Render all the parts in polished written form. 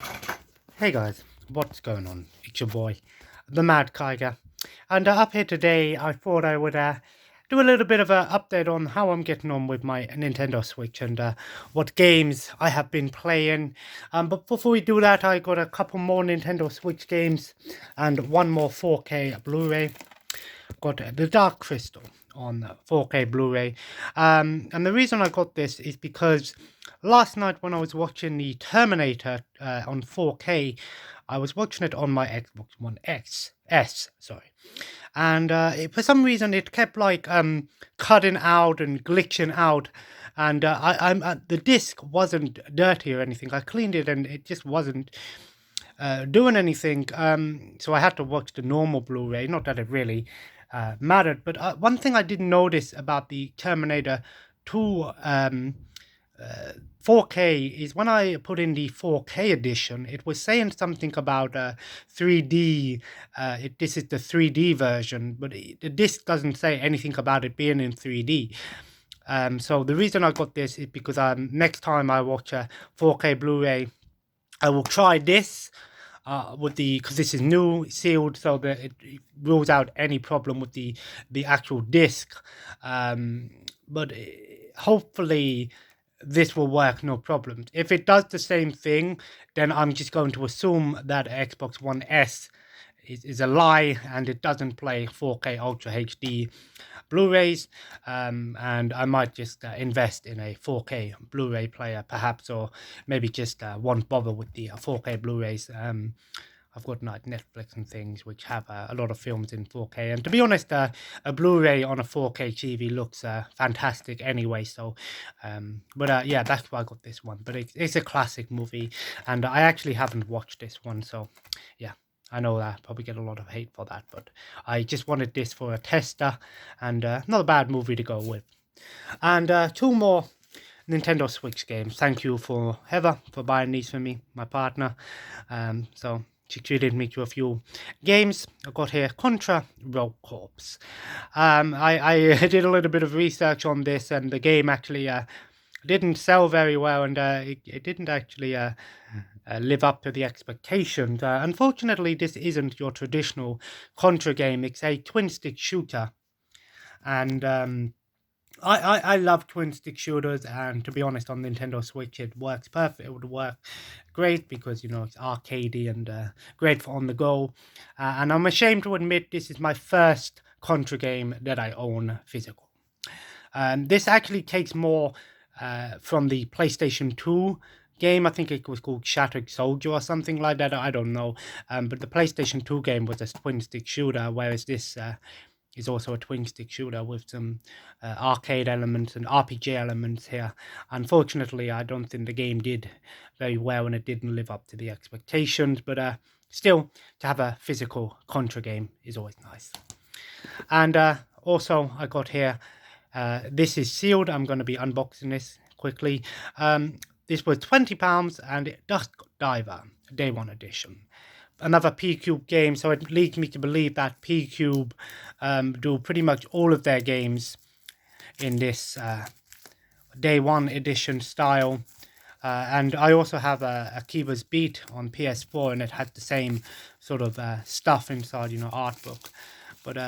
Hey guys, what's going on? It's your boy, the Mad Kiger, and up here today I thought I would do a little bit of an update on how I'm getting on with my Nintendo Switch and what games I have been playing. But before we do that, I got a couple more Nintendo Switch games and one more 4K Blu-ray. Got the Dark Crystal on 4K Blu-ray. And the reason I got this is because last night when I was watching the Terminator on 4K, I was watching it on my Xbox One S, sorry. And for some reason it kept like cutting out and glitching out. And the disc wasn't dirty or anything. I cleaned it and it just wasn't doing anything. So I had to watch the normal Blu-ray. Not that it really mattered, but one thing I didn't notice about the Terminator 2 4K is when I put in the 4K edition, it was saying something about 3D. This is the 3D version, but the disc doesn't say anything about it being in 3D. So the reason I got this is because next time I watch a 4K Blu-ray, I will try this with because this is new sealed, so that it rules out any problem with the actual disc. But hopefully this will work no problems. If it does the same thing, then I'm just going to assume that Xbox One S is a lie and it doesn't play 4K Ultra HD Blu-rays, and I might just invest in a 4K Blu-ray player perhaps, or maybe just won't bother with the 4K Blu-rays. I've got like Netflix and things which have a lot of films in 4K, and to be honest, a Blu-ray on a 4K TV looks fantastic anyway. So, yeah, that's why I got this one. But it's a classic movie, and I actually haven't watched this one, so yeah. I know that I probably get a lot of hate for that, but I just wanted this for a tester, and not a bad movie to go with. And two more Nintendo Switch games. Thank you for Heather for buying these for me, my partner. So she treated me to a few games. I got here Contra Rogue Corps. I did a little bit of research on this, and the game actually didn't sell very well, and it didn't actually live up to the expectations. Unfortunately, this isn't your traditional Contra game. It's a twin-stick shooter, and I love twin-stick shooters, and to be honest, on Nintendo Switch, it works perfect. It would work great because, you know, it's arcadey and great for on the go. And I'm ashamed to admit this is my first Contra game that I own physical. This actually takes more from the PlayStation 2 game. I think it was called Shattered Soldier or something like that. I don't know. But the PlayStation 2 game was a twin-stick shooter, whereas this is also a twin-stick shooter with some arcade elements and RPG elements here. Unfortunately, I don't think the game did very well, and it didn't live up to the expectations. But still, to have a physical Contra game is always nice. And also, I got here, this is sealed. I'm going to be unboxing this quickly. This was £20, and it Dusk Diver Day 1 edition. Another P-Cube game, so it leads me to believe that P-Cube do pretty much all of their games in this Day 1 edition style. And I also have a Kiva's Beat on PS4, and it had the same sort of stuff inside, you know, art book. But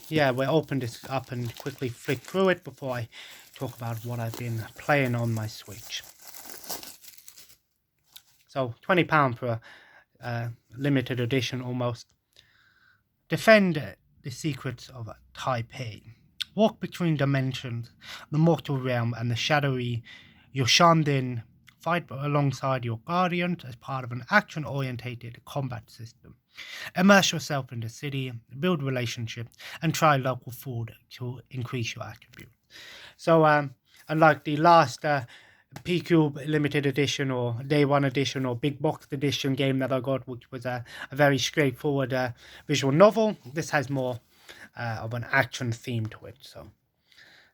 yeah, we'll open this up and quickly flick through it before I talk about what I've been playing on my Switch. So £20 for a limited edition almost. Defend the secrets of Taipei. Walk between dimensions, the mortal realm and the shadowy Yoshandin. Fight alongside your guardians as part of an action-orientated combat system. Immerse yourself in the city, build relationships, and try local food to increase your attributes. So, unlike the last P-Cube limited edition or Day 1 edition or Big Box edition game that I got, which was a very straightforward visual novel, this has more of an action theme to it. So,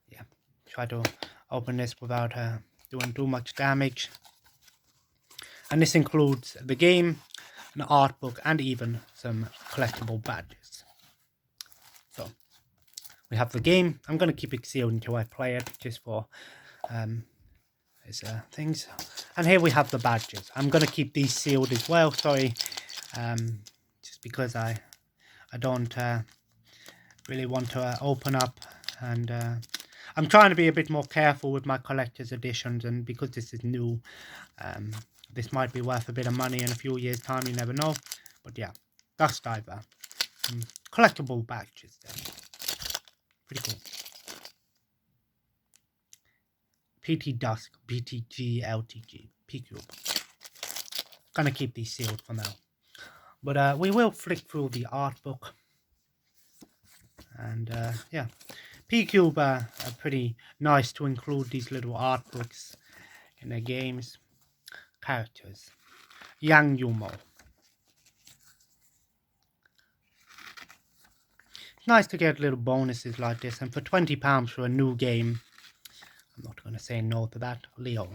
yeah, try to open this without doing too much damage. And this includes the game, an art book, and even some collectible badges. So we have the game. I'm going to keep it sealed until I play it, just for There's things. And here we have the badges. I'm going to keep these sealed as well, sorry. Just because I don't really want to open up, and I'm trying to be a bit more careful with my collector's editions, and because this is new, this might be worth a bit of money in a few years time, you never know. But yeah, Dust Diver, collectible badges there. Pretty cool. PT Dusk, BTG, LTG, P-Cube. Gonna keep these sealed for now. But we will flick through the art book. And yeah, P-Cube are pretty nice to include these little art books in their games. Characters. Yang Yumo. It's nice to get little bonuses like this, and for £20 for a new game, I'm not going to say no to that. Leo.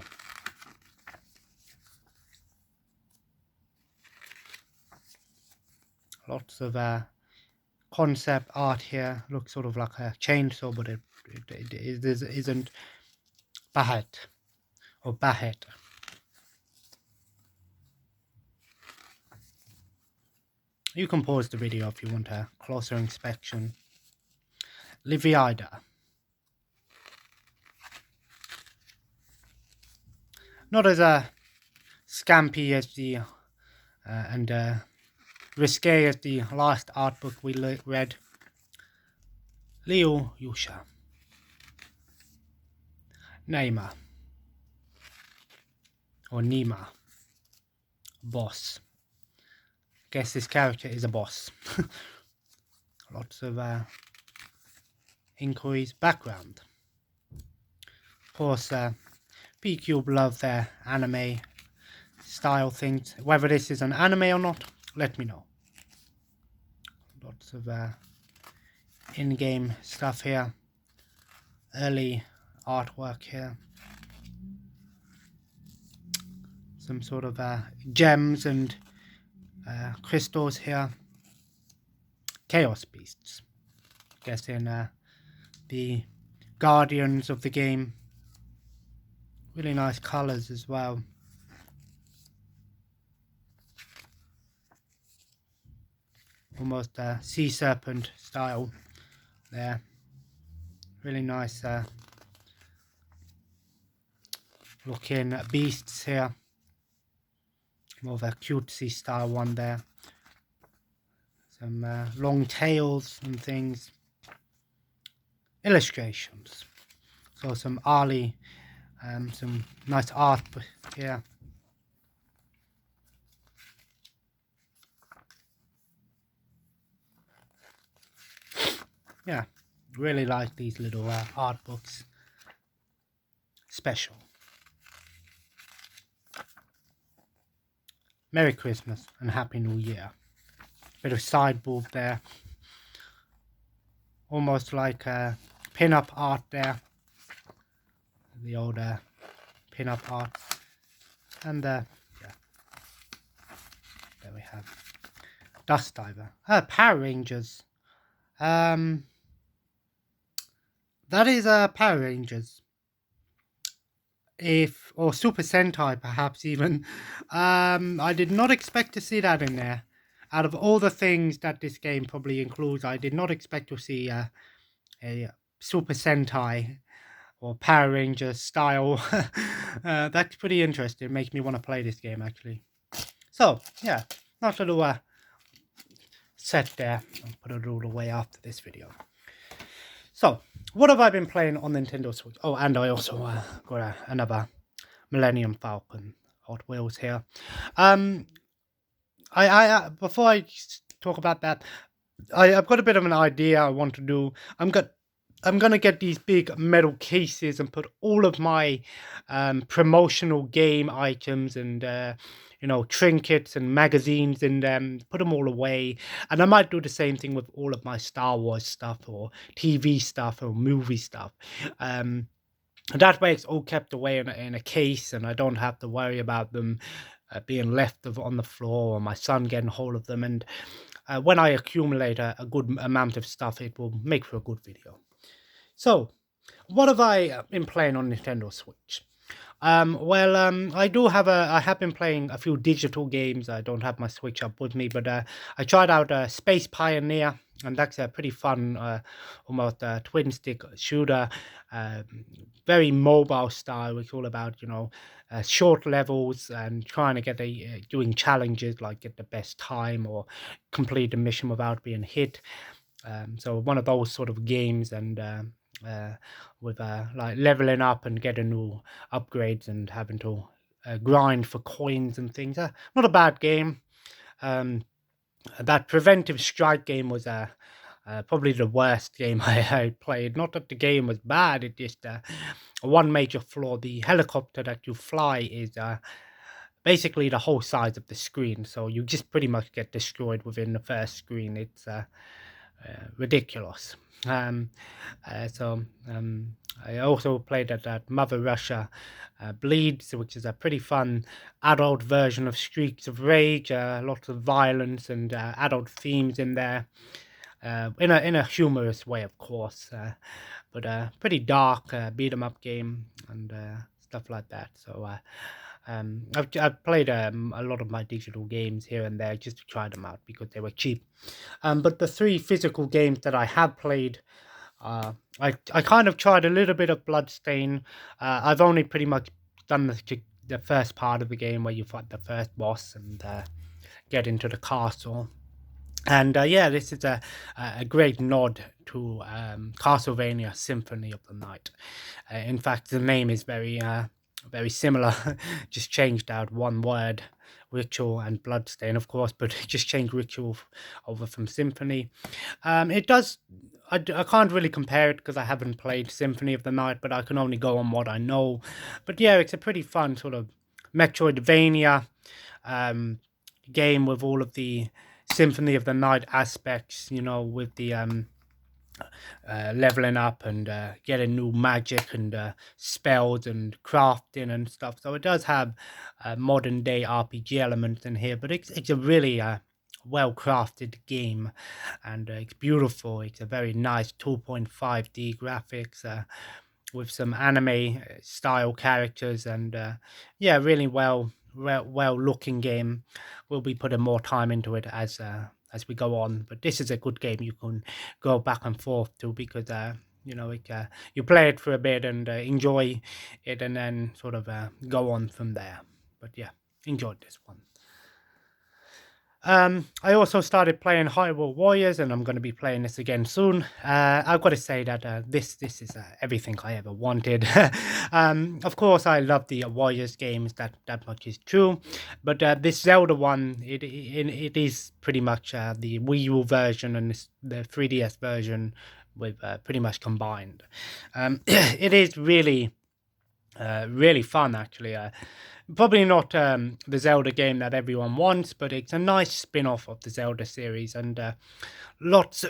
Lots of concept art here. Looks sort of like a chainsaw, but it isn't. Bahet. Or Bahet. You can pause the video if you want a closer inspection. Liviida. Not as scampy as the and risque as the last art book we read. Leo Yusha. Neymar. Or Nima. Boss. Guess this character is a boss. Lots of inquiries. Background. Of course, P-Cube love their anime style things. Whether this is an anime or not, let me know. Lots of in-game stuff here. Early artwork here. Some sort of gems and crystals here. Chaos Beasts. Guessing the guardians of the game. Really nice colours as well. Almost sea serpent style there. Really nice looking beasts here. More of a cutesy style one there. Some long tails and things. Illustrations. So some Ali, some nice art here. Yeah, really like these little art books. Special. Merry Christmas and Happy New Year. Bit of sideboard there. Almost like pin-up art there. The old pin-up art. And yeah. There we have Dust Diver. Power Rangers. That is Power Rangers. Or Super Sentai perhaps even. I did not expect to see that in there. Out of all the things that this game probably includes, I did not expect to see a Super Sentai or Power Rangers style. That's pretty interesting. It makes me want to play this game actually. So yeah, nice little set there. I'll put it all the way after this video. So, what have I been playing on Nintendo Switch? Oh, and I also got another Millennium Falcon Hot Wheels here. Before I talk about that, I've got a bit of an idea I want to do. I'm gonna get these big metal cases and put all of my promotional game items and you know, trinkets and magazines in them, put them all away. And I might do the same thing with all of my Star Wars stuff or TV stuff or movie stuff. And that way it's all kept away in a case, and I don't have to worry about them being left on the floor or my son getting hold of them. And when I accumulate a good amount of stuff, it will make for a good video. So, what have I been playing on Nintendo Switch? I have been playing a few digital games. I don't have my Switch up with me, but I tried out Space Pioneer, and that's a pretty fun, almost twin stick shooter, um, very mobile style. It's all about short levels and trying to get doing challenges like get the best time or complete a mission without being hit. So one of those sort of games, and uh, with like leveling up and getting new upgrades and having to grind for coins and things. Not a bad game. Um, that Preventive Strike game was probably the worst game I played. Not that the game was bad, it just one major flaw: the helicopter that you fly is basically the whole size of the screen, so you just pretty much get destroyed within the first screen. It's ridiculous. Um, so I also played at that Mother Russia Bleeds, which is a pretty fun adult version of Streaks of Rage. Lots of violence and adult themes in there, in a humorous way, of course, but pretty dark beat 'em up game and stuff like that. So. I've played a lot of my digital games here and there just to try them out because they were cheap. But the three physical games that I have played, I kind of tried a little bit of Bloodstain. I've only pretty much done the first part of the game where you fight the first boss and get into the castle. And yeah, this is a great nod to Castlevania Symphony of the Night. In fact, the name is very similar, just changed out one word, ritual and bloodstain, of course, but it just changed ritual over from symphony. It does. I can't really compare it because I haven't played Symphony of the Night, but I can only go on what I know. But yeah, it's a pretty fun sort of Metroidvania um, game with all of the Symphony of the Night aspects, with the leveling up and getting new magic and spells and crafting and stuff. So it does have modern day RPG elements in here, but it's a really well crafted game, and it's beautiful. It's a very nice 2.5D graphics. With some anime style characters and yeah, really well looking game. We'll be putting more time into it as we go on, but this is a good game you can go back and forth to because you play it for a bit and enjoy it and then sort of go on from there. But yeah, enjoyed this one. I also started playing Hyrule Warriors, and I'm going to be playing this again soon. I've got to say that this is everything I ever wanted. Of course, I love the Warriors games. That much is true. But this Zelda one, it is pretty much the Wii U version and the 3DS version with pretty much combined. It is really fun, actually. Probably not the Zelda game that everyone wants, but it's a nice spin-off of the Zelda series, and lots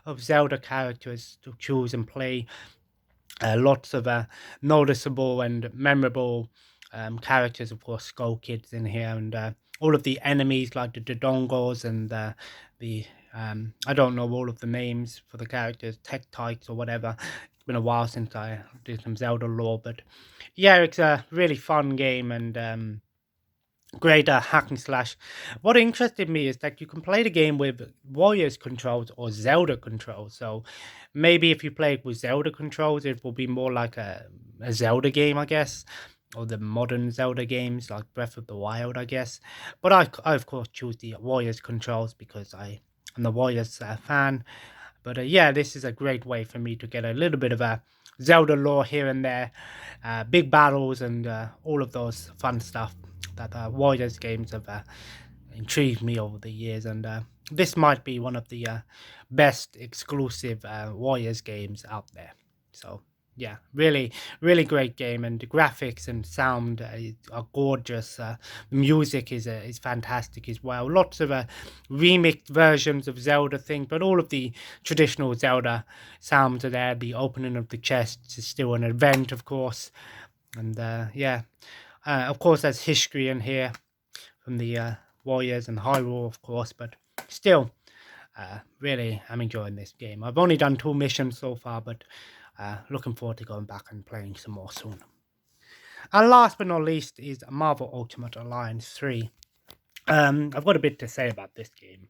of Zelda characters to choose and play. Lots of noticeable and memorable characters, of course, Skull Kids in here, and all of the enemies like the Dodongos and the I don't know all of the names for the characters, Tektites or whatever. It's been a while since I did some Zelda lore, but yeah, it's a really fun game and great hack and slash. What interested me is that you can play the game with Warriors controls or Zelda controls. So maybe if you play it with Zelda controls, it will be more like a Zelda game, I guess, or the modern Zelda games like Breath of the Wild, I guess. But I of course choose the Warriors controls because I'm the Warriors fan. But yeah, this is a great way for me to get a little bit of a Zelda lore here and there, big battles, and all of those fun stuff that Warriors games have intrigued me over the years. And this might be one of the best exclusive Warriors games out there. So yeah, really great game, and the graphics and sound are gorgeous. The music is fantastic as well. Lots of remixed versions of Zelda things, but all of the traditional Zelda sounds are there. The opening of the chests is still an event, of course, and yeah, of course there's history in here from the Warriors and Hyrule, of course, but still. Really, I'm enjoying this game. I've only done 2 missions so far, but looking forward to going back and playing some more soon. And last but not least is Marvel Ultimate Alliance 3. I've got a bit to say about this game.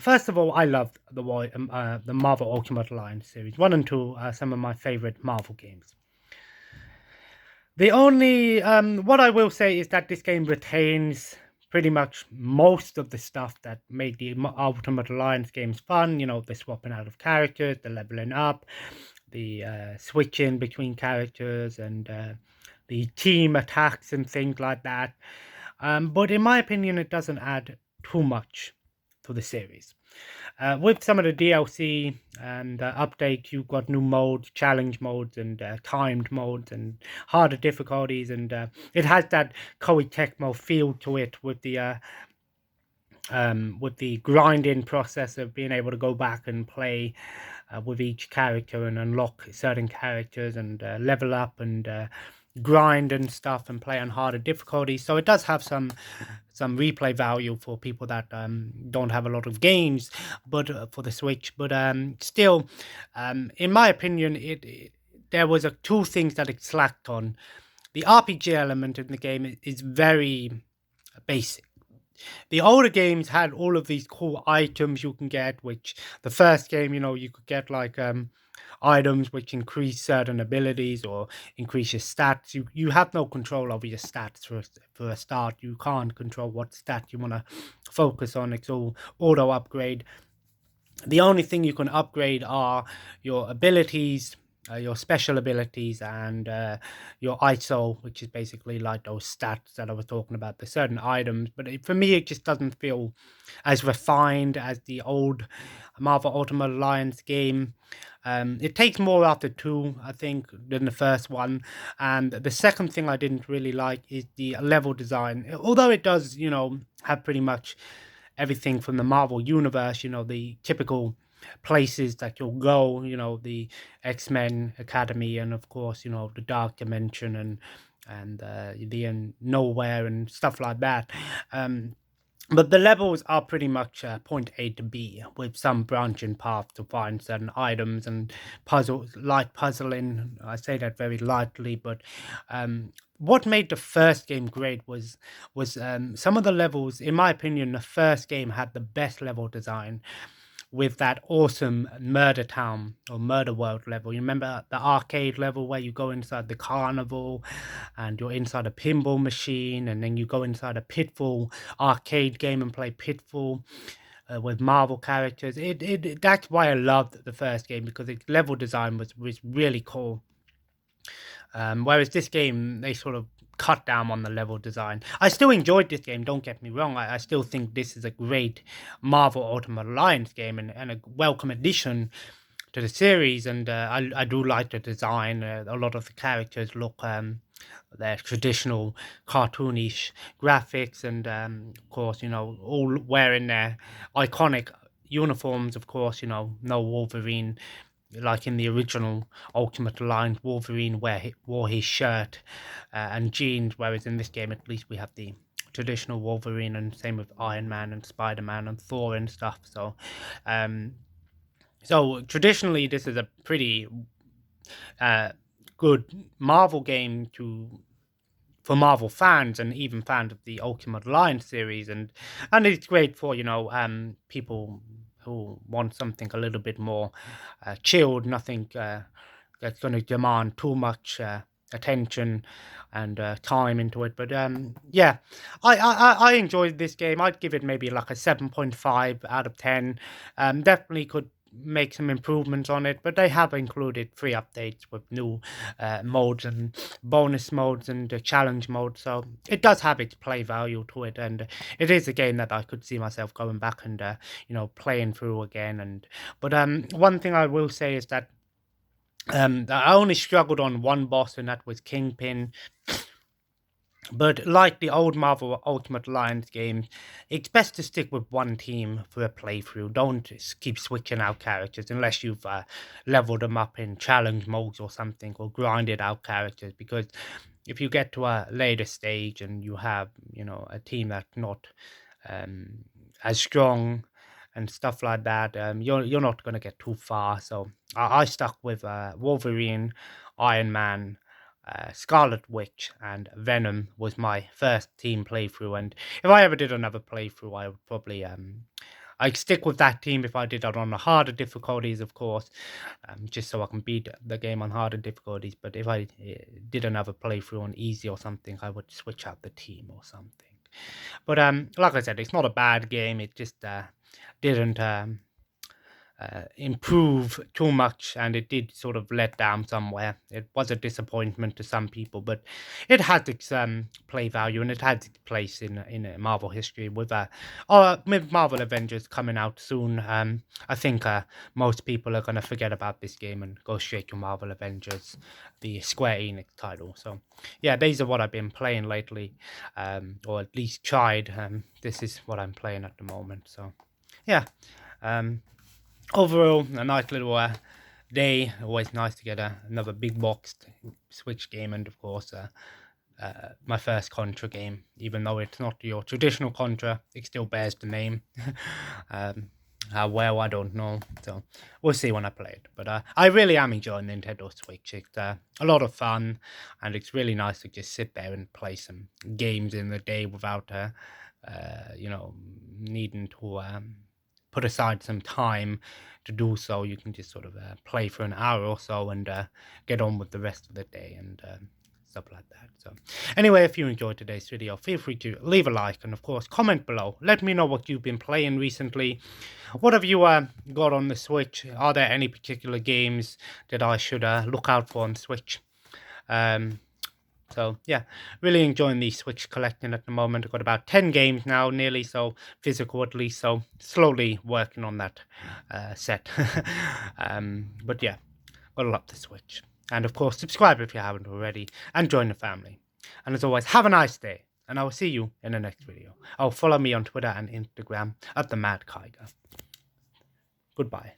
First of all, I love the Marvel Ultimate Alliance series. 1 and 2 are some of my favorite Marvel games. The only what I will say is that this game retains pretty much most of the stuff that made the Ultimate Alliance games fun. You know, the swapping out of characters, the leveling up, the switching between characters, and the team attacks and things like that. But in my opinion, it doesn't add too much to the series. With some of the DLC and updates, you've got new modes, challenge modes, and timed modes, and harder difficulties, and it has that Koei Tecmo feel to it with the grinding process of being able to go back and play with each character and unlock certain characters and level up and grind and stuff and play on harder difficulties. So it does have some replay value for people that don't have a lot of games, but for the Switch. But still, in my opinion, there was two things that it slacked on. The RPG element in the game is very basic. The older games had all of these cool items you can get, which the first game, you could get like items which increase certain abilities or increase your stats. You have no control over your stats for a start. You can't control what stat you want to focus on. It's all auto upgrade. The only thing you can upgrade are your abilities, your special abilities, and your ISO, which is basically like those stats that I was talking about, the certain items. But for me, it just doesn't feel as refined as the old Marvel Ultimate Alliance game. It takes more after 2, I think, than the first one. And the second thing I didn't really like is the level design. Although it does, have pretty much everything from the Marvel universe, the typical places that you'll go, the X-Men Academy, and of course, the Dark Dimension and the Nowhere and stuff like that. But the levels are pretty much point A to B, with some branching paths to find certain items and light puzzling. I say that very lightly, but what made the first game great was some of the levels. In my opinion, the first game had the best level design, with that awesome Murder Town or Murder World level. You remember the arcade level where you go inside the carnival and you're inside a pinball machine, and then you go inside a Pitfall arcade game and play Pitfall with Marvel characters. That's why I loved the first game, because its level design was really cool. Whereas this game, they sort of cut down on the level design. I still enjoyed this game, don't get me wrong. I still think this is a great Marvel Ultimate Alliance game and a welcome addition to the series. And I do like the design. A lot of the characters look their traditional cartoonish graphics, and of course, all wearing their iconic uniforms. Of course, no Wolverine like in the original Ultimate Alliance. Wolverine wore his shirt and jeans, whereas in this game, at least, we have the traditional Wolverine, and same with Iron Man and Spider-Man and Thor and stuff. Um, so traditionally, this is a pretty good Marvel game for Marvel fans and even fans of the Ultimate Alliance series, and it's great for people who want something a little bit more chilled, nothing that's going to demand too much attention and time into it. But yeah, I enjoyed this game. I'd give it maybe like a 7.5 out of 10. Definitely could make some improvements on it, but they have included free updates with new modes and bonus modes and challenge modes, so it does have its play value to it, and it is a game that I could see myself going back and playing through again. And but one thing I will say is that I only struggled on one boss, and that was Kingpin. But like the old Marvel Ultimate Alliance games, it's best to stick with one team for a playthrough. Don't keep switching out characters unless you've leveled them up in challenge modes or something, or grinded out characters. Because if you get to a later stage and you have, a team that's not as strong and stuff like that, you're not going to get too far. So I stuck with Wolverine, Iron Man, Scarlet Witch and Venom was my first team playthrough, and if I ever did another playthrough, I would probably I'd stick with that team if I did it on the harder difficulties, of course, just so I can beat the game on harder difficulties. But if I did another playthrough on easy or something, I would switch out the team or something. But like I said, it's not a bad game. It just didn't improve too much, and it did sort of let down somewhere. It was a disappointment to some people, but it had its play value, and it had its place in Marvel history with Marvel Avengers coming out soon. I think most people are going to forget about this game and go straight to Marvel Avengers, the Square Enix title. So yeah, these are what I've been playing lately, or at least tried. This is what I'm playing at the moment. So yeah. Overall, a nice little day. Always nice to get another big boxed Switch game, and of course, my first Contra game. Even though it's not your traditional Contra, it still bears the name. How well, I don't know. So we'll see when I play it. But I really am enjoying Nintendo Switch. It's a lot of fun, and it's really nice to just sit there and play some games in the day without, needing to put aside some time to do so. You can just sort of play for an hour or so and get on with the rest of the day and stuff like that. So anyway, if you enjoyed today's video, feel free to leave a like and of course comment below. Let me know what you've been playing recently. What have you got on the Switch? Are there any particular games that I should look out for on Switch? So yeah, really enjoying the Switch collecting at the moment. I've got about 10 games now, nearly, so physical at least, so slowly working on that set. But yeah, gotta love the Switch. And of course, subscribe if you haven't already, and join the family. And as always, have a nice day, and I will see you in the next video. Follow me on Twitter and Instagram at the Mad Kiger. Goodbye.